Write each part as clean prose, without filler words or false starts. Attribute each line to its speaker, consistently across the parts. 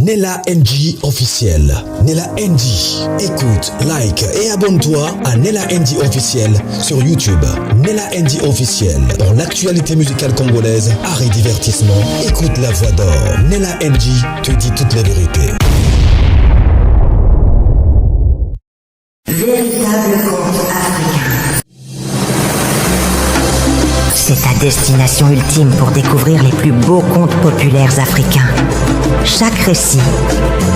Speaker 1: Nella NG officiel. Nella NG. Écoute, like et abonne-toi à Nella NG officiel sur YouTube. Nella NG officiel. Pour l'actualité musicale congolaise, art et divertissement, écoute la voix d'or. Nella NG te dit toute la vérité.
Speaker 2: Véritable conte africain. C'est ta destination ultime pour découvrir les plus beaux contes populaires africains. Chaque récit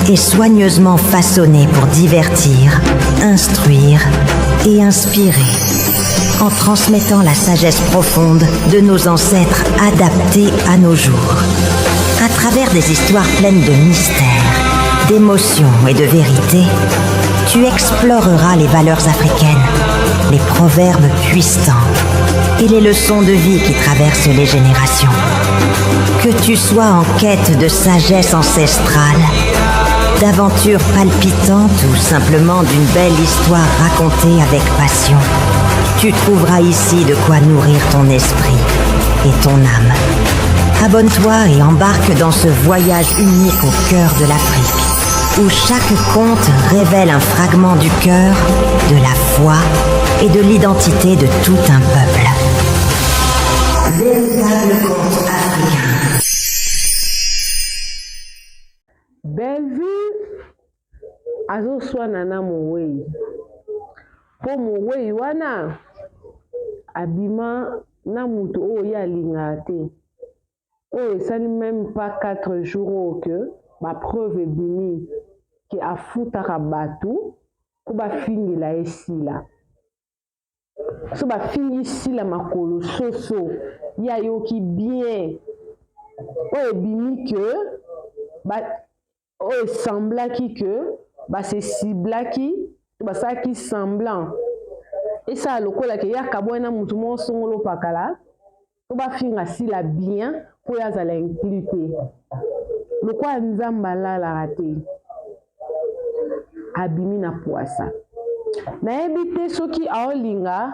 Speaker 2: est soigneusement façonné pour divertir, instruire et inspirer, en transmettant la sagesse profonde de nos ancêtres adaptée à nos jours. À travers des histoires pleines de mystères, d'émotions et de vérité, tu exploreras les valeurs africaines, les proverbes puissants et les leçons de vie qui traversent les générations. Que tu sois en quête de sagesse ancestrale, d'aventures palpitantes ou simplement d'une belle histoire racontée avec passion, tu trouveras ici de quoi nourrir ton esprit et ton âme. Abonne-toi et embarque dans ce voyage unique au cœur de l'Afrique, où chaque conte révèle un fragment du cœur, de la foi et de l'identité de tout un peuple. Véritable conte africain.
Speaker 3: Bellevue azoswana na mowei po mowei wana abima na mutu oyo alingaka te oyo esali même pas 4 jours que bapreuve ebimi ke afutaka bato po bafingela esila so bafingi sila makolo soso ye ayoki bien oyo ebimi ke oyo esemblaki ke base ciblaki basalaki semblant esala lokola ke yaka bwana mutu moko songolo pakala po bafinga sila bien po oyo azala inclus te lokola nzambe alalaka te abimi na poasa nayebi te soki aolinga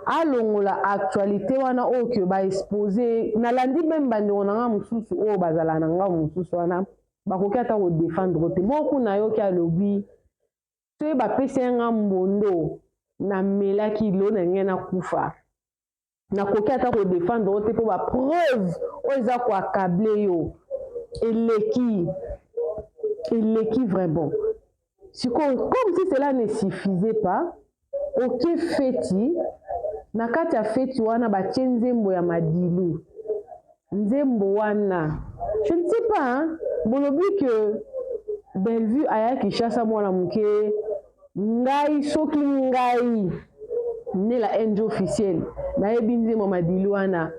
Speaker 3: alongola actualité wana oyo ke baexpose nalandi meme bandeko na nga mosusu oyo bazala na nga mosusu wana bakoki ata kodefendre te moko nayoki alobi soki bapesi nga mbondo namelaki lo na ngai nakufa nakoki ata kodefendre te mpo bapreuve oyo eza koakable yo eleki vraiment comme si cela ne suffisait pas oke feti na kati ya feti wana batie nzembo ya madilu nzembo wana je ne sais pas bolobi ke Bellevue aya Kinshasa mwana moke ngai soki ngai Nella NG officiel nayebi nzembo madilu wana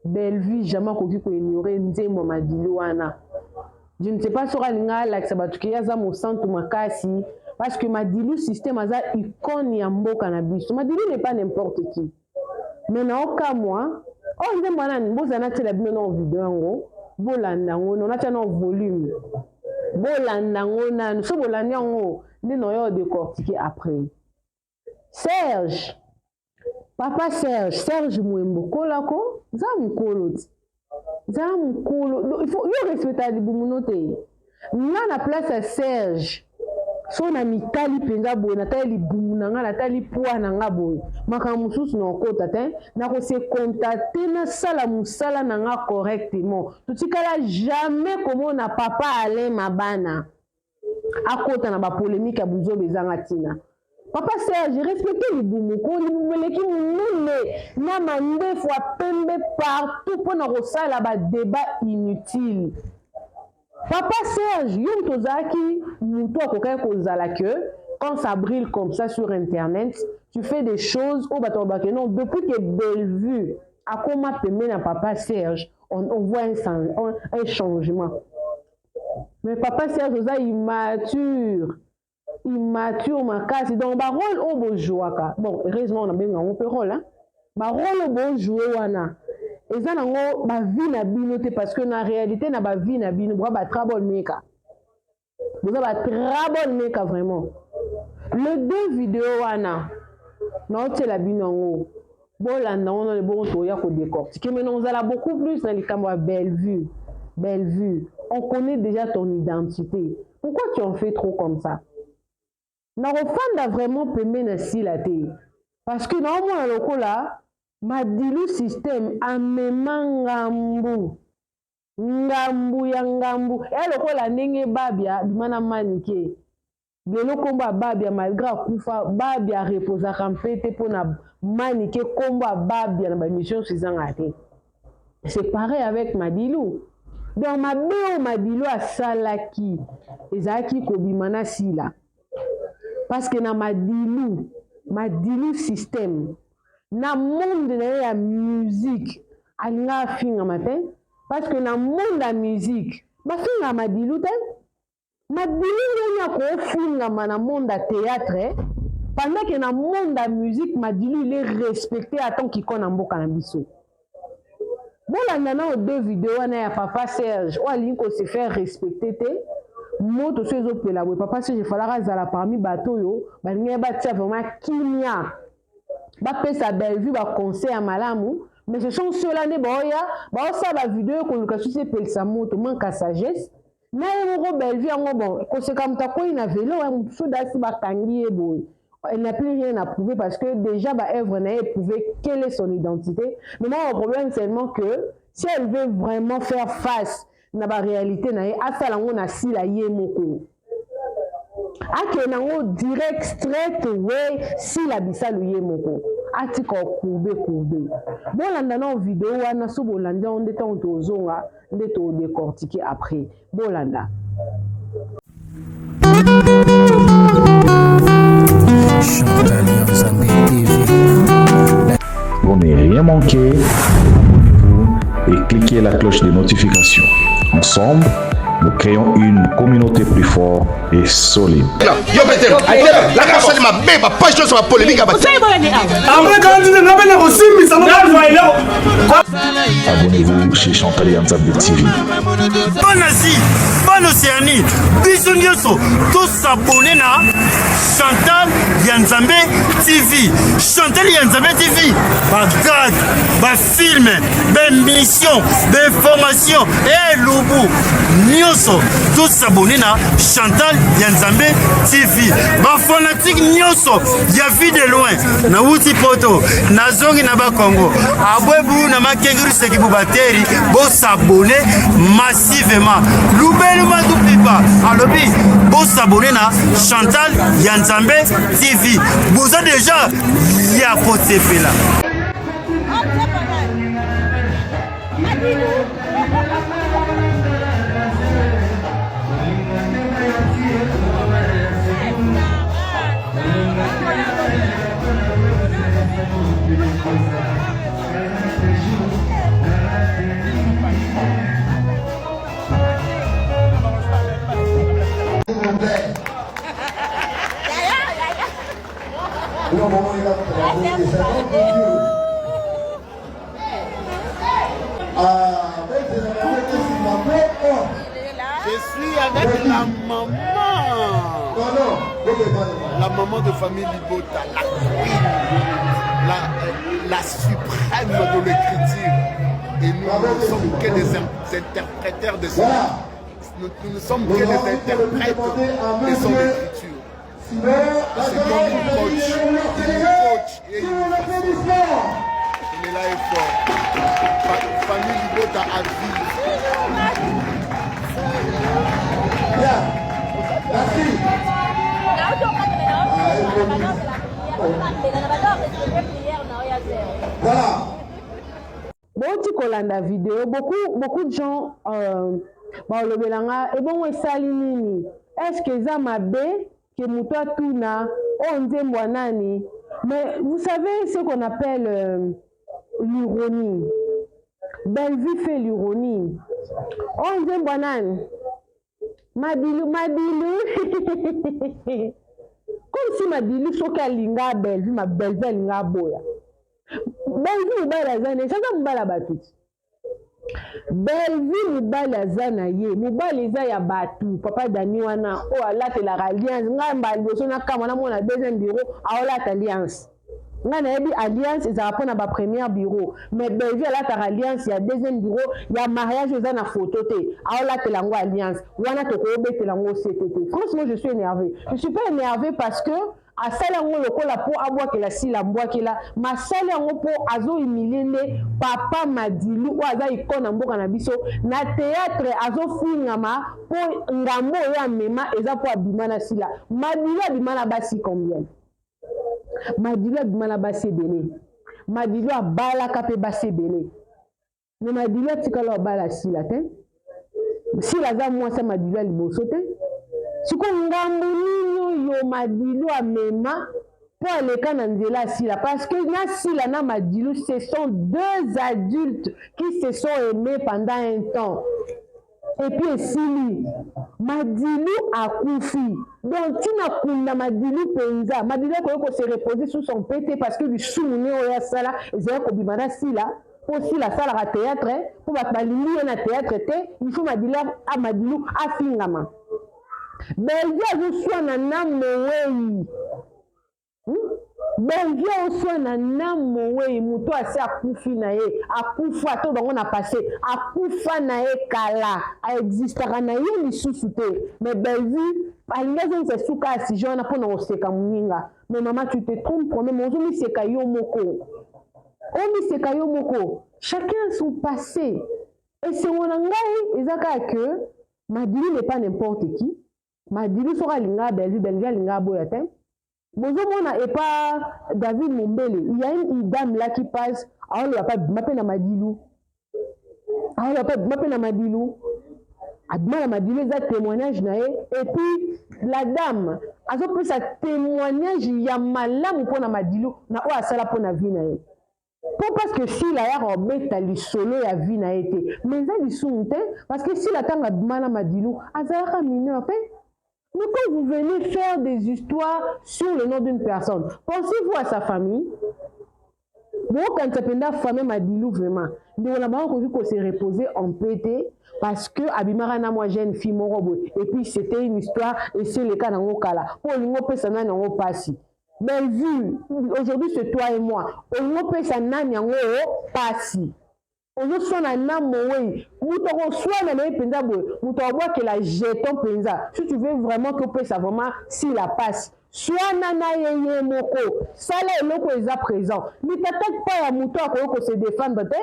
Speaker 3: Bellevue jamais koki koignore nzembo madilu wana. Je ne sais pas sur alinga lakisa bato ke yaza mosantu makasi parce que madilu système aza icône ya mboka na biso. Madilu n'est pas n'importe qui. Mais na oka moi oh nzembo wana bozana tela bino na video yango bolanda ngo na tia na volume bolanda ngo na so bolanda yango ndino yo décortiquer après. Papa Serge Mwembo kolako za mukolo il faut yo respecter libumu te nga na place ya Serge so na mitali penza boye natali libumu na nga natali poa na nga boye makambo mosusu na okota te na ko se contacter na sala musala na nga correctement tutikala jamais komona papa ale mabana akota na ba polémique ya buzobe ezanga tina. Papa Serge, respectez les boumouko, les boumeleki moulé, na mande fois pembe partout pour nous ressentir là-bas débat inutile. Papa Serge, yon tozaki, mouto akokai kozala que quand ça brille comme ça sur internet, tu fais des choses au bateau non depuis que Bellevue a comment pembe na Papa Serge, on voit un changement. Mais Papa Serge oza immature makasi donc ba rôle au bo jouaka bon heureusement on a bien un rôle hein ba rôle au bo jouer wana eza nango ba vie na bino te parce que na réalité na ba vie na bino ba trouble maker vraiment le deux vidéos wana na otela bino ngo bolanda on le bon to ya ko décortiquer mais on a beaucoup plus dans les caméras Bellevue Bellevue, on connaît déjà ton identité. Pourquoi tu en fais trop comme ça? Narofanda vraiment pembe na silate. Parce que normalement le lokola madilu système amema ngambu. Ngambu ya ngambu. Et lokola ndenge babia bimana manike. Lelo komba babia malgré kufa babia reposa kampete pona manike komba babia na ba mission sizangate. C'est pareil avec Madilu. Donc Madilu a salaki ezaki kobimana sila. Parce que na Madilu système na monde na ya musique alinga finga matin parce que na monde la musique ba finga Madilu te Madilu nya ko finga na monde à théâtre pendant que na monde la musique Madilu il est respecté à tant qu'il connaît mboka na biso. Bon là maintenant deux vidéos na ya papa Serge ou alinko se faire respecter te moto so ezopela boye papa Serge falaka zala parmi bato yo balinga batia vraiment kimia bapesa Bellevue ba conseil à malamu mais ce sont ceux là ne boya ba ça la vidéo ko luka su se pelsa moto manque à sagesse na yego Bellevue ngo bon ko se comme ta ko ina vélo ya mutu dasi ba kangi e boye. Elle n'a plus rien à prouver parce que déjà bah œuvre n'a prouvé quelle est son identité. Mais moi, le problème c'est seulement que si elle veut vraiment faire face à la réalité, on a si la yemoko. Ake nango direct straight away si la bisa le yemoko. Ati ko koube. Bon là dans vidéo wana so bolanda on détend tozonga ndeto décortiquer après. Bolanda.
Speaker 4: Pour ne rien manquer, abonnez-vous et cliquez la cloche de notification. Ensemble, nous créons une communauté plus forte et solide. Abonnez-vous chez Chantal Yanzambe TV.
Speaker 5: Bonne Asie, bonne Océanie, bisous nyoso, tous s'abonner na Chantal Yanzambe TV. Chantal Yanzambe TV, bagad, film, mission, information et loubou. Nyoso, tous s'abonner na Chantal Yanzambe TV. Ba fanatique nyoso, ya vie de loin, na wuti poto, na zongi na ba Congo. Abwebu na makenguru seki bubateri, bo s'abonner massivement. Loubelu madupipa, alobi, bo s'abonner na Chantal Yanzambe TV. Vous avez déjà ya côté là. Je suis avec la maman. La maman de famille Libota, la queen, la suprême de l'écriture. Et nous ne sommes que des interpréteurs de son. Nous ne sommes que des interprètes de son écriture. C'est comme une coach. Il est coach et il est là et fort. Famille Libota à vivre.
Speaker 3: Voilà. Bon, tu collandes la vidéo. Beaucoup de gens le belanga et bon salinini. Est-ce que ça m'a bé que mutua tuna on nani? Mais vous savez ce qu'on appelle l'ironie. Bellevue fait l'ironie. On dit banane. Madilu. Comme si Madilu soka linga Bellevue, ma Bellevue linga boya. Bellevue mubala zane, chaka mubala batuti. Bellevue mubala zana ye, mubala eza ya batu, papa Dani wana, oh alate la alliance, nga mbali boso na kama na mona deuxième bureau, aola alliance. On a une alliance, ils ont un premier bureau. Mais Bellevue, elle a une alliance, il y a deuxième bureau, il y a mariage, ils ont une photo. Alors là, tu as une alliance. Ou on a une CTT. Franchement, je suis énervée. Je ne suis pas énervée parce que à salango lokola po abwa ke la sila mbwa ke la ma salango po azo humilier papa Madilu ou aza ikona mboka na biso na théâtre azo fingama po ngambo ya mema eza po abima na sila Madilu abima na basi combien Madilu abima na basi belé Madilu abala kape basi belé mais Madilu tikala abala sila te sila za mwasa Madilu liboso te siko ngambo nino yo Madilu amema pour aller quand nzela sila parce que na sila na Madilu ce sont deux adultes qui se sont aimés pendant un temps et puis sili Madilu akufi donc tina kunda Madilu penza Madilu ko se reposer sous son pété parce que du soumune oya sala ezela ko bimana sila aussi la salle à théâtre pour balimbi na théâtre te il faut Madilu afingama Bellevue azoswa na namowei Bellevue azoswa na namowei muto asi akufi na ye akufa to bango na passé akufa na ye kala existaka na ye lisusu te mais Bellevue alingi azongisa suka ya sijo wana mpona koseka moninga mais mama tu te trompes quand même ozomiseka yo moko omiseka yo moko chacun a son passé et sengo na ngai eza kaka que Madilu n'est pas n'importe qui Madilu sera linga Bellevue linga boyate. Bozomona et pas David Mumbele. Il y a une dame là qui passe. Ah on ne va pas m'appeler Madilu. Ah on ne va pas m'appeler Madilu. Abima Madilu est un témoignage nae et puis la dame a fait sa témoignage il y a malamu pour na Madilu na o asala pour na vie nae. Pas parce que si la ya robet ali solo ya vie na été mais ça li sunte parce que si la tanga abima na Madilu azala mineur fait. Mais quand vous venez faire des histoires sur le nom d'une personne, pensez-vous à sa famille? Bon, quand tu as famille Madilu vraiment, on a vu qu'on s'est reposé en pété parce que Abimara na moi jeune fille morobo et puis c'était une histoire et c'est le cas dans le cas là. Pour nous personne n'a pas passé. Mais vu aujourd'hui c'est toi et moi, on peut ça n'a pas passé. On soit na namowei muto ko soit na le penza boy muto aboa que la jeton penza si tu veux vraiment que peut ça vraiment si la passe soit na yeye moko sala eloko eza présent ni t'attaque pas ya muto ko se défendre te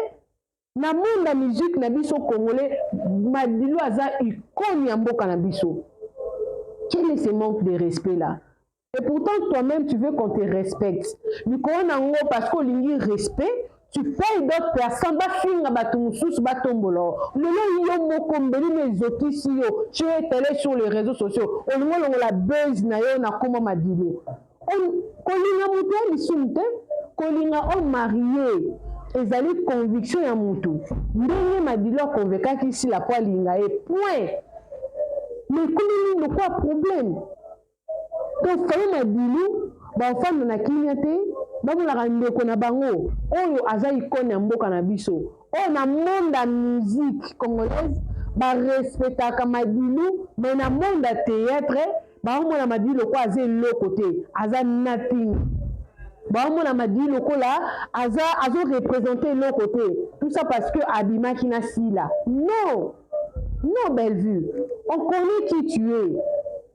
Speaker 3: na monde la musique na biso congolais Madilu aza icône ya mboka na biso. Quel est ce manque de respect là? Et pourtant toi-même tu veux qu'on te respecte du coup on parce qu'on lingi respect tu payes d'autres personnes, ba finga batumusus batombolo. Lolo yo moko mbeli mes otisi yo. Tu es télé sur les réseaux sociaux. On la buzz na yo na koma Madilu. On kolinga mutu lisumte, kolinga on marié. Ezali conviction ya mutu. Ndenge Madilu convaincre ici la poa linga et point. Mais kolinga quoi problème? Donc famille Madilu ba femme na kinyate babulaka ndeko na bango oyo aza icône ya mboka na biso oyo na monde ya musique congolaise ba respectaka Madilu mais na monde ya théâtre baomona Madilu ko aza eloko te aza nothing baomona Madilu ko la azo représenter eloko te tout ça parce que abimaki na sila non Bellevue on connaît qui tu es.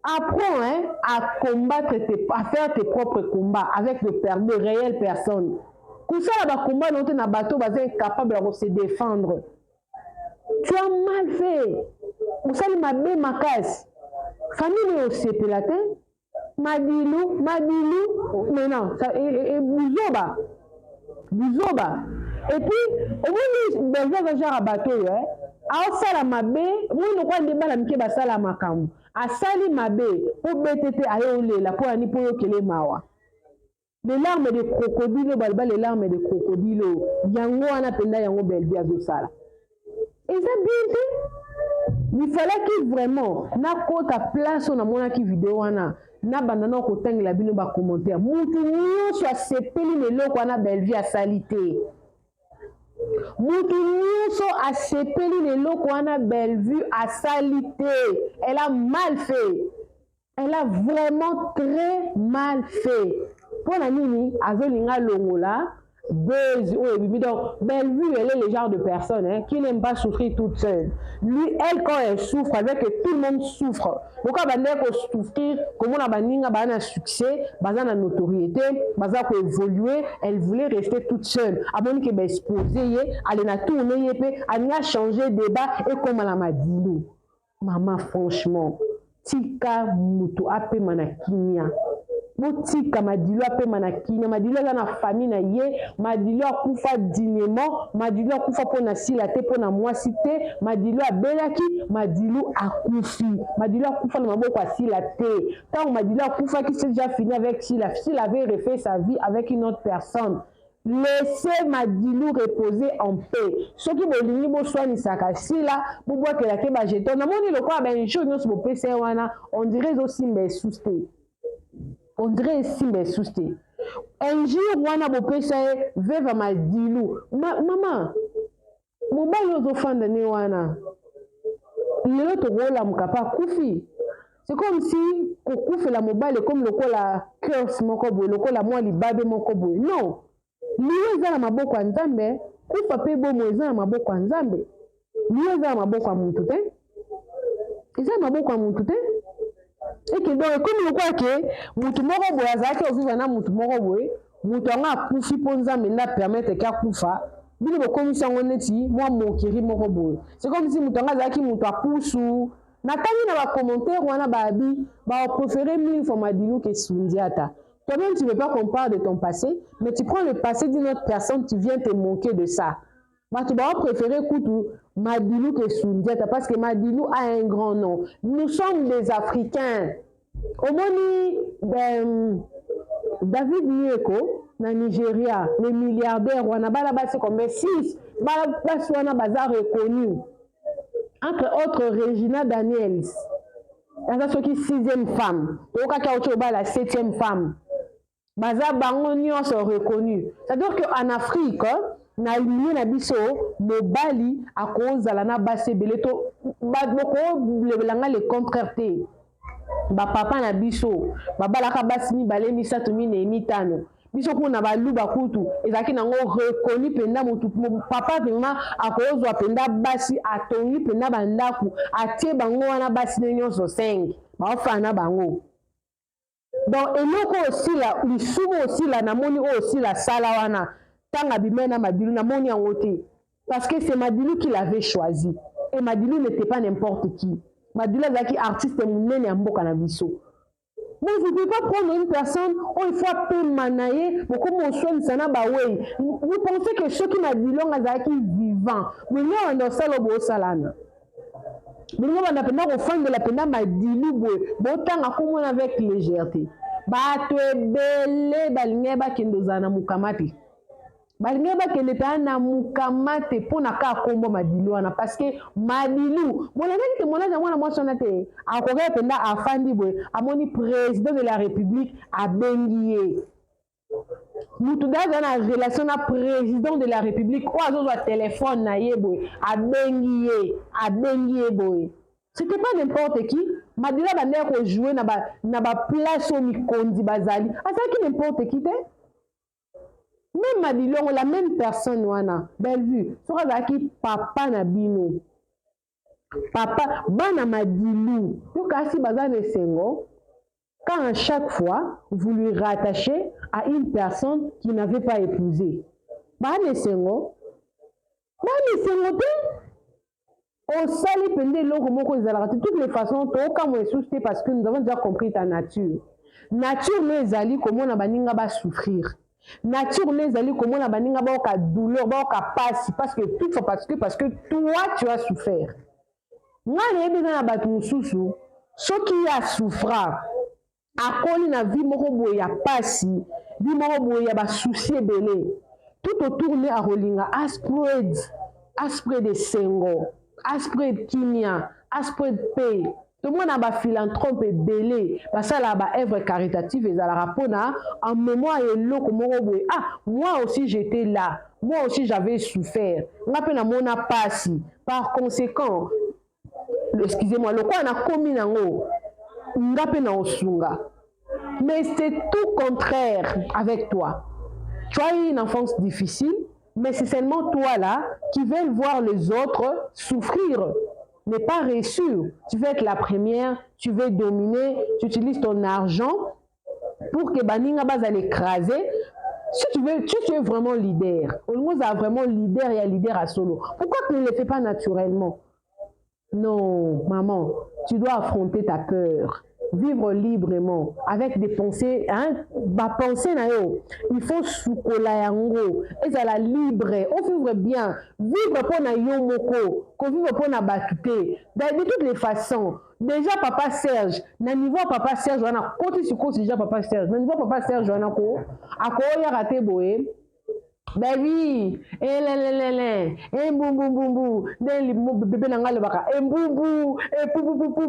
Speaker 3: Apprends à combattre, à faire tes propres combats avec de réelles personnes. Comme ça, là, combat dans un bateau, vous êtes capable de se défendre. Tu as mal fait. Vous savez, ma belle ma casse. Famille au CPLAT, Madilu, mais non, et Bouzoba. Et puis, au moins, Bellevue va genre à bateau, asala mabe mwana kwa ndeba la mike basala makambo asali mabe po betete ayolela po ani po yokele mawa les larmes de crocodile balba les larmes de crocodile yango wana penda yango Bellevue azosala et ça bien il fallait que vraiment na kota place on a mona ki vidéo wana na bandana ko tangela bino ba commentaire mutu nyonso asepeli meloko wana Bellevue asalite mutu nyonso asepeli leloko wana Bellevue asalité. Elle a mal fait. Elle a vraiment très mal fait. Pour la nini, azolinga longola, buzz, donc Bellevue, elle est le genre de personne qui n'aime pas souffrir toute seule. Lui, elle, quand elle souffre, avec que tout le monde souffre. Donc, quand elle souffrir, comme on a un succès, basé en notoriété, basé à évoluer, elle voulait rester toute seule. Avant qu'elle exposée, elle a tourné, elle a changé de débat, et comme elle m'a dit, maman, franchement, tika mutu ape manakinia. Botika Madilu ape manakina, Madilu a na famille na ye, Madilu a kufa dignement, Madilu a kufa pona silate pona mwasite, Madilu a belaki, Madilu a kufi, Madilu a kufa na maboko a silate. Tant Madilu a kufa qui s'est déjà fini avec Sila, s'il avait refait sa vie avec une autre personne. Laissez Madilu reposer en paix. Ceux qui bolingi bo soigner saka Sila, bo bois que la keba jeton. Na moni le quoi ben jour nyos bo pese wana, on dirait aussi mais sousté. On dirait Simbe Sousté. Un jour, wana bopesa veva Madilu. Maman, mon bail aux enfants de Néwana. L'autre rôle à Mukapa Koufi. C'est comme si Koufi la mobile comme le col la curse mon kobo, le col la moi li babe mon kobo. Non. Lié za la maboko nzambe, Koufa pe bo moza la maboko nzambe. Lié za la maboko mutute. Isa maboko mutute. Et que donc comme le quoi que mutu moko boya zaki oviva na mutu moko boye mutu anga kufi ponza mena permettre ka kufa bino bo commission neti moi mokiri moko boye c'est comme si mutu anga zaki mutu apusu na tani na ba commentaire wana babi ba préférer mille fois Madilu que Sundiata. Toi-même tu ne veux pas qu'on parle de ton passé mais tu prends le passé d'une autre personne, tu viens te moquer de ça. Bah, tu vas préférer Koutou Madilu que Sundiata parce que Madilu a un grand nom. Nous sommes des Africains. Au moins, David Nieko, na Nigeria, les milliardaires, on a balabasé comme 6, balabasé on a bazar reconnu. Entre autres, Regina Daniels, la sixième femme, la 7e femme. Bazar Bangonio sont reconnus. C'est-à-dire qu'en Afrique, na lié na biso mobali à cause de la basse beleto bako le contraire te ba papa na biso babala ka basi ni bale misato mine mitano biso kuna balu bakutu ezaki nango reconnu penda mutu papa pema a cause wa penda basi atongi penda bandaku atie bango wana basi nyonso 5 ba fana bango. Donc eloko aussi la lisubo aussi la namoni aussi la sala wana tanga bimena Madilu na moni en côté parce que c'est Madilu qui l'avait choisi et Madilu n'était pas n'importe qui. Madilu est artiste munene ya mboka na biso. Donc vous ne pouvez pas prendre une personne où il faut appeler manaye pour comme on soigne sana bawei. Vous pensez que ceux qui Madilu azaki vivant mais nous on a sala bo salana. Mais nous on a pena au fond de la pena Madilu bo tanga komona avec légèreté. Ba to ebele balinge ba kendozana mukamati. Balinge ba kende ta na mukamate pona ka kombo Madilu wana parce que Madilu mona nani te mona mwana mwasi na te akoka penda afandi boy amoni président de la République a bengié mutu daza na relation na président de la République o azozo téléphone na ye boy a bengié boy. C'était pas n'importe qui. Madilu bandé ko jouer na ba place au mikondi bazali asaki n'importe qui te. Même Madilu, la même personne, wana, belle vue. Sera qui papa na bino. Papa, bana Madilu. Yo kasi bazane sengo. Quand à chaque fois, vous lui rattachez à une personne qui n'avait pas épousé. Bana sengo. Bana sengo te. Au sali pende loko moko ezalaka. De toutes les façons, to ka mo soucier parce que nous avons déjà compris ta nature. Nature les ali comment na baninga ba souffrir. Nature les alliés comme on a baninga ba douleur ba passe parce que tout parce que toi tu as souffert. Moi les besoin na batu mususu ce qui a souffert a connu na vie moko boye ya passe vie moko boye ya ba souci belé tout autour ne a rolinga aspect de sengo aspect de kimia aspect de paix. Tout le monde a ba philanthrope belé parce que là ba œuvre caritative et à la rapona en mémoire et loko moko boye moi aussi j'étais là, moi aussi j'avais souffert ngape na mona pasi par conséquent excusez-moi le quoi na komi nango ngape na osunga Mais c'est tout contraire avec toi. Tu as eu une enfance difficile, mais c'est seulement toi là qui veux voir les autres souffrir. Mais pas réussir. Tu veux être la première, tu veux dominer, tu utilises ton argent pour que Baninga Bazal écraser. Si tu es vraiment leader, on a vraiment leader et un leader à solo. Pourquoi tu ne le fais pas naturellement? Non, maman, tu dois affronter ta peur. Vivre librement, avec des pensées, pensée il faut soukola yango, et ça la libre, on vivre bien, vivre pour na yomoko, qu'on vivre pour na batute, de toutes les façons. Déjà papa Serge, na niveau papa Serge, on a côté sur côté déjà papa Serge, na niveau papa Serge, on a quoi, à quoi il y a raté boé. Baby, boum boum boum boum, bébé n'a le baka, boum boum,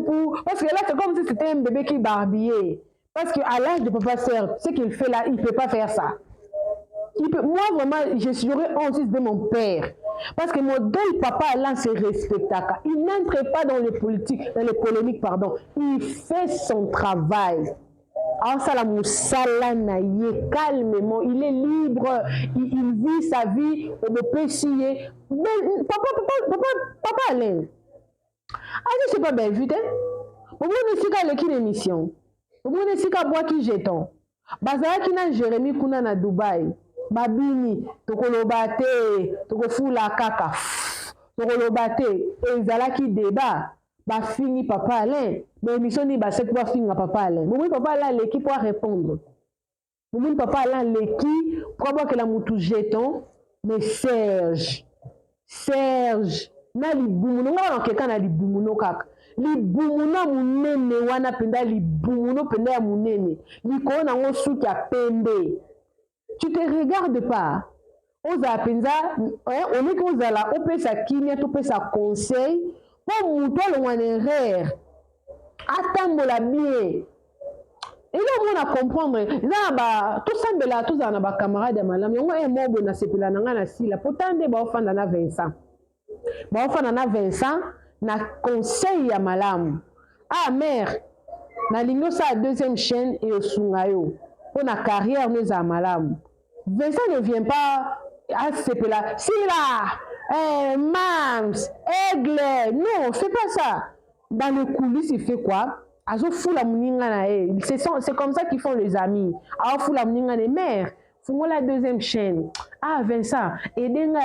Speaker 3: pou. Parce que là c'est comme si c'était un bébé qui barbillait. Parce qu'à l'âge de papa Serge, ce qu'il fait là, il ne peut pas faire ça. Moi vraiment, j'aurais honte de mon père. Parce que mon modèle papa là c'est respectable. Il n'entre pas dans les politiques, dans les polémiques, pardon. Il fait son travail. Calmement, il est libre, il vit sa vie, on peut scier. Papa Alain. Je sais pas bien vu, au moins de ce qu'il y a l'émission, au moins de ce qu'il y a bois qui jeton. Bazara qui n'a Jérémy Kuna na Dubaï, Babini, Tokolobate, Tokofula Kaka, Tokolobate, et Zala qui débat. Ba fini papa Alain, mais émission ni ba c'est quoi finir papa Alain. Bon papa Alain l'équipe pour répondre. Bon papa Alain l'équipe pour que la moutou jeton mais Serge na li bumuno ngana quelqu'un na li bumuno kaka. Li bumuno munene wana penda li bumuno penda ya munene. Li ko na ngo suki ya pembe. Tu te regardes pas. Oza penza on est que oza la opesa kimia to pesa conseil. Pour mouton le erreur, attends-moi bien. Et là, on a comprendre. Là, tout ça, là, tout ça, on a des camarades de malam. On a un mot bon à ce plan, on a si la pourtant des enfants dans 20 ans. Enfants dans 20 ans, na conseil à malam. Ah mère, na ligno sa deuxième chaîne et au sungayo. On a carrière nous à malam. Vincent ne vient pas à ce plan. Si là. Mams, aigle, non, fais pas ça. Dans le coulisses, il fait quoi? C'est comme ça qu'ils font les amis. Alors, la mère, faut la deuxième chaîne. Ah, Vincent, aidez-moi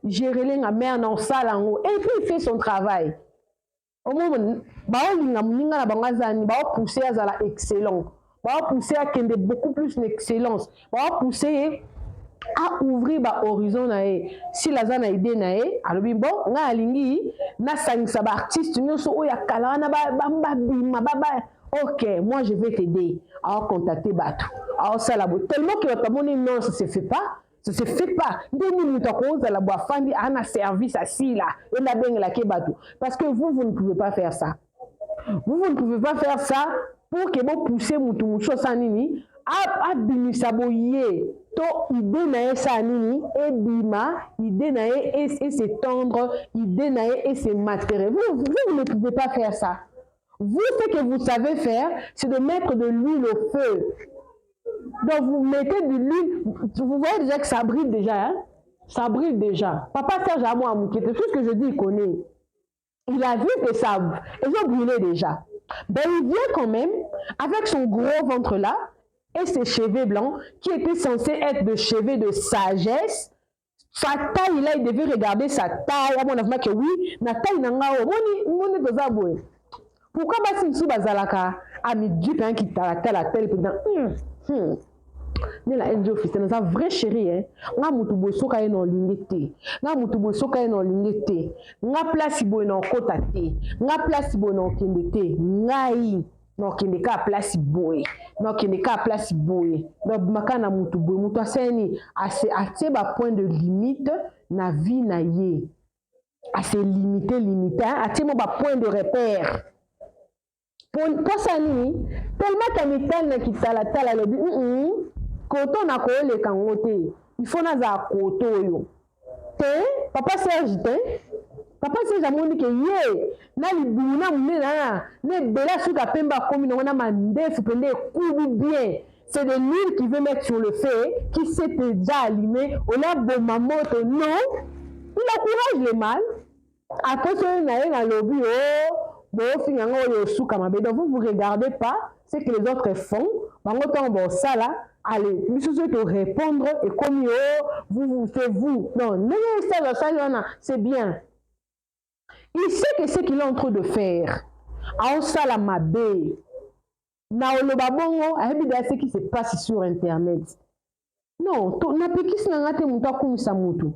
Speaker 3: gérer la mère dans ça là. Et puis, il fait son travail. Au moment où pousser à la excellence, pousser à qu'il y ait beaucoup plus d'excellence, pousser à ouvrir l'horizon. Si la zone a idée, alors bon, on a aligné, na sangsa artiste, ok, moi je vais t'aider à contacter Batou. Alors ça là, tellement que votre monnaie non, ça se fait pas. Ça se fait pas. Un service assis là, parce que vous ne pouvez pas faire ça. Vous ne pouvez pas faire ça pour que vous poussiez Moutou Sanini à Binisaboye. To idée nae sanini et bima, idée nae et s'étendre, idée nae et se matériel. Vous ne pouvez pas faire ça. Vous, ce que vous savez faire, c'est de mettre de l'huile au feu. Donc vous mettez de l'huile, vous voyez déjà que ça brille déjà, hein? Ça brille déjà. Papa Serge à moi, tout ce que je dis, il connaît. Il a vu que ça, ils ont brûlé déjà. Ben il vient quand même, avec son gros ventre là, et ses cheveux blancs, qui étaient censés être de cheveux de sagesse. Sa taille là, il devait regarder sa taille. À mon avis, que oui, na taille nangao. Moni bezaboué. Pourquoi basi nsu bazalaka a mis du pain qui t'a la telle pendant. Ne la NG officielle, c'est un vrai chéri, hein. Nga mutu boso ka eno lingete. Nga mutu boso ka eno lingete. Nga place bo eno kota te. Nga place bo eno kendete. Ngai. Non qui n'est qu'à place boy, non qui n'est qu'à place boy. Donc makana mutu boy, mutu aseni assez bas point de limite na vie na ye. Assez limité, assez bas point de repère. Pour ça ni tellement qu'amital na kitala tala le dit koto na ko le kangote. Il faut na za koto yo. Te papa Serge te Papa Serge amoni que ye na libuna munena ne bela suka pemba komi na wana mandefu pende kubu bien. C'est de l'huile qui veut mettre sur le feu, qui s'est déjà allumé. On a bon mamoto, non. Il encourage le mal. Après ça, on a un lobby, donc vous ne regardez pas ce que les autres font. Ça là, allez, nous sommes répondre et comme vous faites vous. Non, non, c'est bien. Il sait que ce qu'il est en train de faire. En ça la mabé. Na oloba bongo ayebi da ce qui se passe sur internet. Non, na pekisi na ngate mutu akumisa mutu.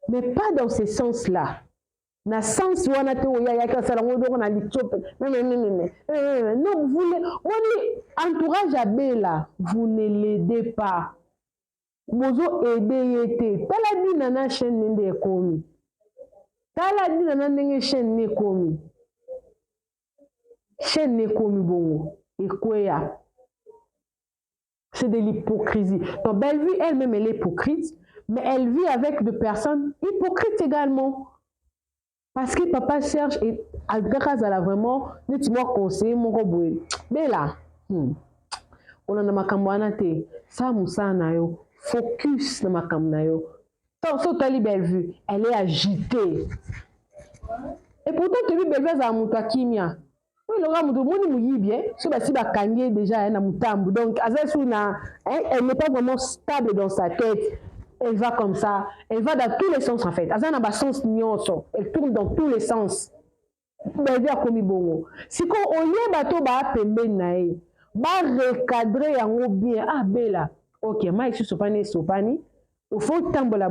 Speaker 3: Mais pas dans ce sens-là. Na sens wana te oya ya ka sala ngodo na lichope. Non, vous ne entourage à Bella, vous ne l'aidez pas. Bozo aider yete. Tala di na chaîne ndé komi. Tala di na ndenge chaîne ne komi. Chaîne ne komi bongo. Et quoi? C'est de l'hypocrisie. Donc Bellevue elle-même elle est hypocrite, mais elle vit avec des personnes hypocrites également. Parce que Papa Serge et grâce à la vraiment, nettement conseillé mon robot. Mais là, on a makambo anate, ça moussa na yo, focus na makambo na yo. Tant so tali Bellevue, elle est agitée. Et pourtant tu vis Bellevue za muta kimia. Oui, le rame de mon bien, si va gagner déjà un moutambo. Donc, elle n'est pas vraiment stable dans sa tête. Elle va comme ça. Elle va dans tous les sens en fait. Elle tourne dans tous les sens. Si on y bateau ba pembe nae, ba recadrer en bien. Ah bella. Ok, moi ici sopani. Il faut tambola.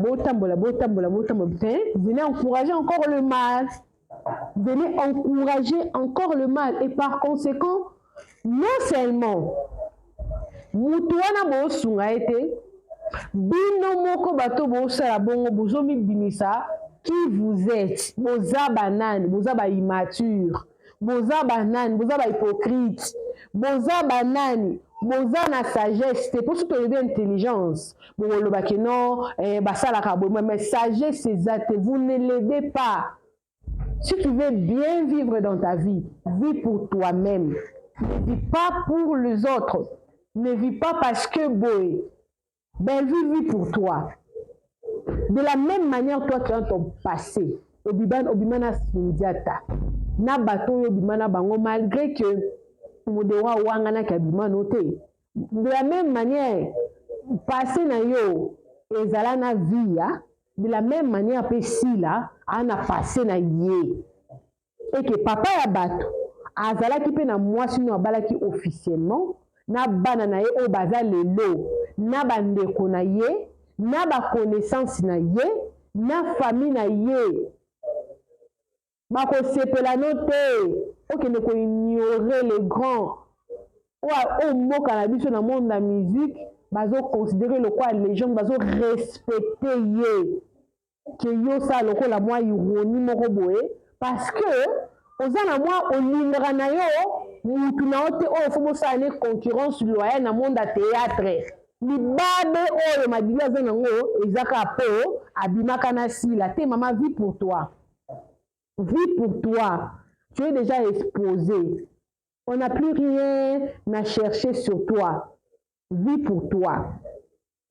Speaker 3: Venez encourager encore le mal. Venez encourager encore le mal et par conséquent non seulement mutuana bo sunga été bino moko bato bo sala bongo bozomi bimisa qui vous êtes boza banane boza ba immature boza banane boza ba hypocrite boza banane boza na sagesse c'est pour ça que intelligence bon le bakeno basala ka bo mais sagesse c'est exact vous ne l'aidez pas. Si tu veux bien vivre dans ta vie, vis pour toi-même. Ne vis pas pour les autres. Ne vis pas parce que boy. Bellevue vit pour toi. De la même manière, toi tu as ton passé. Obimana Sindiata. Na bato obimana bango malgré que modewa wangana kabimano te. De la même manière, passé na yo ezala na vie. De la même manière, si là, on a passé na yé. Et que papa ya bato, azala ki pe na moi sinon abala ki officiellement, na banana ye o baza lelo, na bandeko na ye, na ba connaissance na ye, na famille na ye. Ba ko sepela note, ok ne ko ignorer les grands. O moka na biso na monde la musique, bazo considérer le quoi les gens bazo respecter ye. Que yo sa loko la moi ironie moko boye parce que ozana moi olingara na yo mutu na ote o fo bosa ne concurrence loyale na monde à théâtre libabe oyo madili azana ngo ezaka po abimaka na sila te maman vie pour toi tu es déjà exposé on n'a plus rien à chercher sur toi vie pour toi.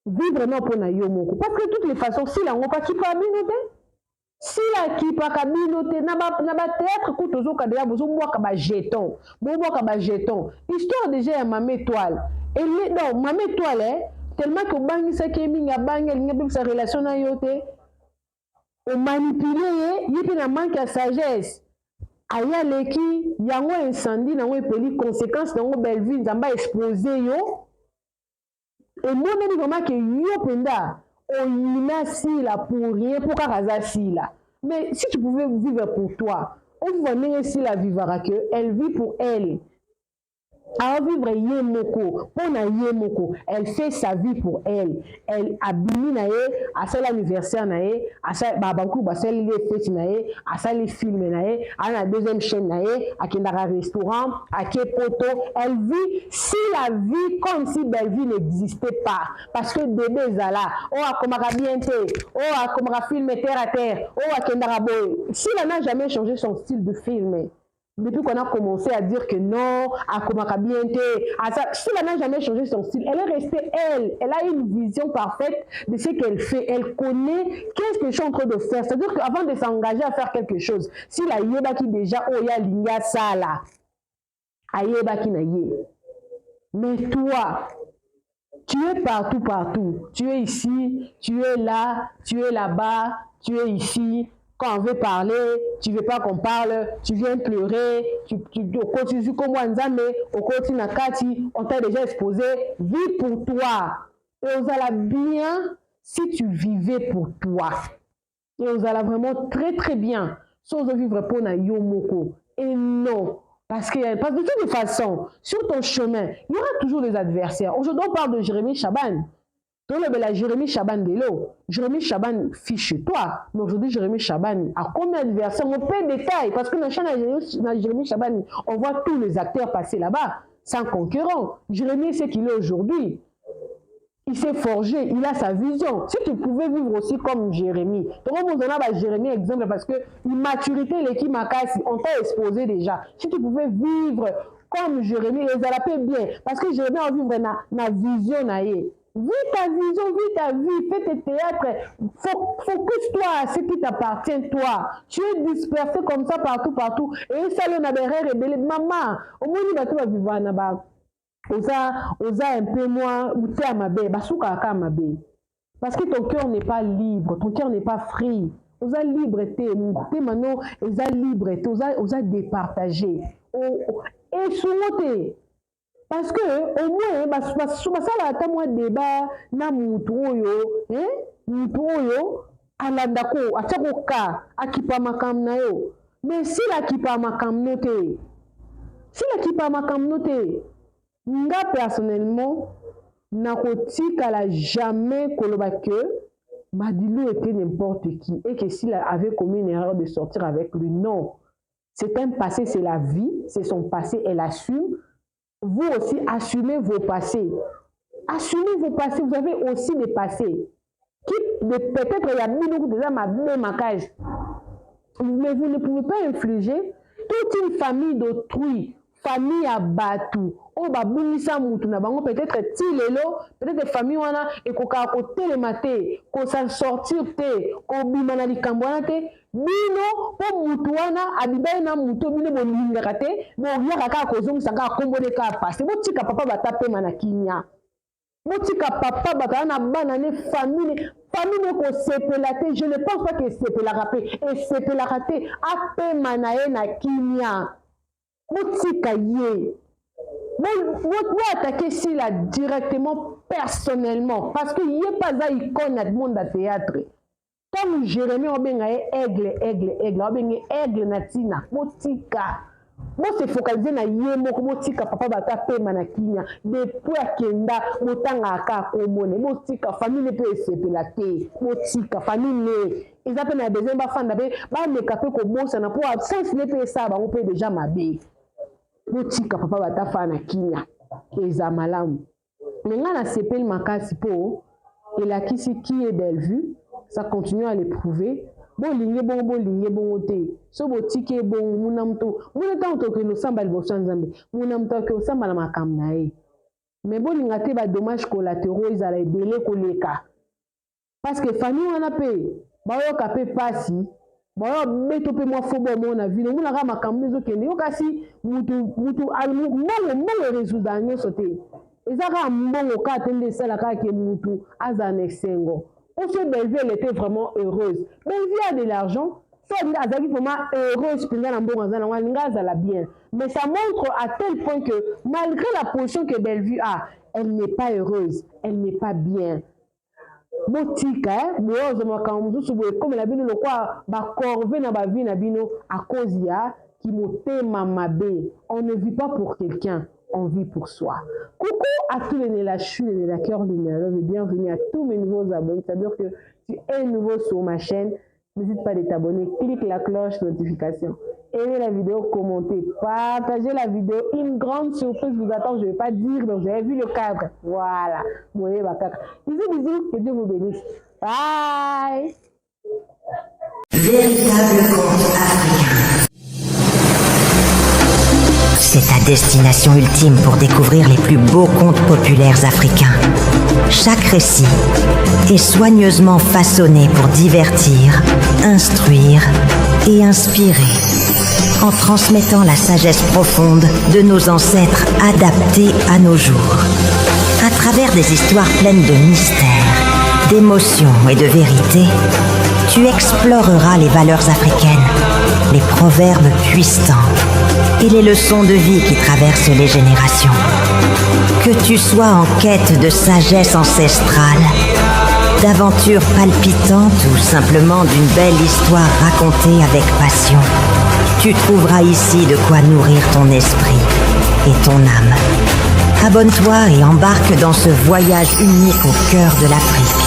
Speaker 3: Vis vraiment pour na yomoko. Parce que de toutes les façons, si la on pas qui peut abinoter, si la qui peut abinoter, na ba théâtre que toujours quand déjà besoin moi ka ba jeton, histoire déjà ma étoile. Et non, ma étoile tellement que bangi sa kemi nga bangi nga bi sa relation na yote, on manipuler yepi na manque de sagesse. Aya leki yango incendie na ngo epeli conséquence na ngo Bellevue nzamba exposer yo. Et moi, même vraiment que yo penda, on a si là pour rien, pour qu'à si là. Mais si tu pouvais vivre pour toi, on va venir si la vivra que elle vit pour elle. à vivre yemoko, pour na yemoko, elle fait sa vie pour elle. Elle abimi nae, à ça l'anniversaire nae, à ça babankou, à ça les fêtes nae, à ça les films nae, à la deuxième chaîne nae, à kendara restaurant, à poto. Elle vit si la vie comme si belle vie n'existait pas, parce que bébé zala, oh a komara bien te, oh a komara film terre à terre, oh a kendara boy. Si elle n'a jamais changé son style de film. Depuis qu'on a commencé à dire que non, à Komakabiente, si elle n'a jamais changé son style, elle est restée elle. Elle a une vision parfaite de ce qu'elle fait. Elle connaît qu'est-ce que je suis en train de faire. C'est-à-dire qu'avant de s'engager à faire quelque chose, si la yeba qui déjà, oh ya linga sala, ayeba qui na ye. Mais toi, tu es partout, partout. Tu es ici, tu es là, tu es là-bas, tu es ici. Quand on veut parler, tu ne veux pas qu'on parle, tu viens pleurer, tu continues comme moi, mais au continue Nakati, on t'a déjà exposé, vis pour toi. Et vous allez bien si tu vivais pour toi. Et vous allez vraiment très très bien. Sans vivre pour na yomoko. Et non. Parce que de toute façon, sur ton chemin, il y aura toujours des adversaires. Aujourd'hui, on parle de Jérémie Chaban. Donc, la Jérémie Chaban de l'eau. Jérémie Chaban fiche toi. Mais aujourd'hui, Jérémie Chaban a combien d'adversaires? On peut détailler. Parce que dans la chaîne de Jérémie Chaban, on voit tous les acteurs passer là-bas, sans concurrent. Jérémie, c'est qu'il est aujourd'hui. Il s'est forgé, il a sa vision. Si tu pouvais vivre aussi comme Jérémie, donc on vous en a Jérémie exemple parce que l'immaturité, l'équipe Makasi, on t'a exposé déjà. Si tu pouvais vivre comme Jérémie, ils allaient bien. Parce que Jérémie a vivre na vision naïe. Vis ta vision, vis ta vie, fais tes théâtres, focus-toi à ce qui t'appartient, toi. Tu es dispersé comme ça partout. Et ça, on a des rêves rebelles. Maman, au moins, il va tout vivre là-bas. Osa un peu moins, ou t'es à ma baie, basuka à ma baie. Parce que ton cœur n'est pas libre, ton cœur n'est pas free. Osa libre, t'es maintenant, osa libre, osa départager. Et souvent, parce que au moins ça la moi débat na mutu oyo alanda ko atako ka akipa makam na yo. Mais si la kipa makam noté nga personnellement nakotika la jamais koloba que Madilu était n'importe qui et que s'il avait commis une erreur de sortir avec lui, non, c'est un passé, c'est la vie, c'est son passé, elle assume. Vous aussi, assumez vos passés. Assumez vos passés, vous avez aussi des passés. Peut-être il y a beaucoup déjà ma cage. Mais vous ne pouvez pas infliger toute une famille d'autrui, famille à Batou. Oh, babunisa mutu na bango peut-être tilelo, peut-être famille wana et koka ko télématé, ko s'en sortir té, ko bimana likambwana té, bino po mutu wana abibai na mutu bino bolinga kate, bo yaka ka ko zonga sanga kombo de ka passe. Bo tika papa batape manakinya. Bo tika papa batana bana ne famille ko sepelate, je ne pense pas que sepelarate et sepelarate ape manae na kinya. Bo tika ye. Vous attaquer si là directement, personnellement, parce qu'il n'y a pas à icône à monde à théâtre. Comme Jérémie, on a aigle, on a aigle natina, motika. Moi, c'est focalisé na yemo, motika, papa bata pe manakinya, depuis à Kenda, motanga aka komone, motika, famille ne peut se pelate, motika, famille ne. Ils appellent la deuxième bafanda, bah, mais capé comme bon, ça n'a pas absence, ne peut ça, on peut déjà m'habiller. Motika papa batafa na kinya eza malamu menga na sepel makasi po elakisi qui est belle vue ça continue à l'éprouver bolinge bon te so botike bon munamto munatanto ke no samba liboso nzambe munamto ke osamba na makambo na ye mais bolinga te ba dommages collatéraux ezala ebele koleka parce que famille wana pe bayoka pe pasi Bon, beto pe moi fobo mona vie no na makambo ezokende yo kasi mutu almo résoudre nyo sote ezaka mbongo ka tende sala ka ke mutu azane sengo on se Bellevue elle était vraiment heureuse Bellevue a de l'argent ça azaki vraiment heureuse pendant na mbongo azana walinga azala bien mais ça montre à tel point que malgré la position que Bellevue a elle n'est pas heureuse elle n'est pas bien botika bozo makambo mususu boye comme la bino lokwa ba corvée na ba vie na bino à cause ya qui motema mabe on ne vit pas pour quelqu'un on vit pour soi. Coucou à tous les Nella Chou, les Nella Cœur, les Nella Love, et bienvenue à tous mes nouveaux abonnés. C'est-à-dire que tu es nouveau sur ma chaîne, n'hésite pas à t'abonner, clique la cloche notification, aimez la vidéo, commentez, partagez la vidéo. Une grande surprise vous attend, je ne vais pas dire, donc vous avez vu le cadre. Voilà. Bisous, que Dieu vous bénisse. Bye.
Speaker 2: Véritable conte africain. C'est ta destination ultime pour découvrir les plus beaux contes populaires africains. Chaque récit est soigneusement façonné pour divertir, instruire et inspirer, en transmettant la sagesse profonde de nos ancêtres adaptée à nos jours. À travers des histoires pleines de mystères, d'émotions et de vérité, tu exploreras les valeurs africaines, les proverbes puissants et les leçons de vie qui traversent les générations. Que tu sois en quête de sagesse ancestrale, d'aventures palpitantes ou simplement d'une belle histoire racontée avec passion, tu trouveras ici de quoi nourrir ton esprit et ton âme. Abonne-toi et embarque dans ce voyage unique au cœur de l'Afrique,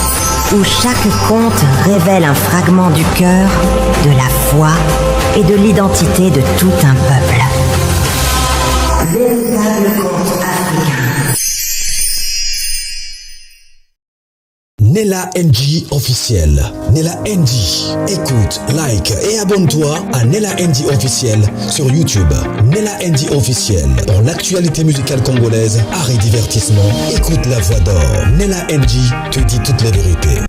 Speaker 2: où chaque conte révèle un fragment du cœur, de la foi et de l'identité de tout un peuple. Véritable conte africain.
Speaker 1: Nella NG officiel. Nella NG. Écoute, like et abonne-toi à Nella NG officiel sur YouTube. Nella NG officiel. Pour l'actualité musicale congolaise, art et divertissement, écoute la voix d'or. Nella NG te dit toutes les vérités.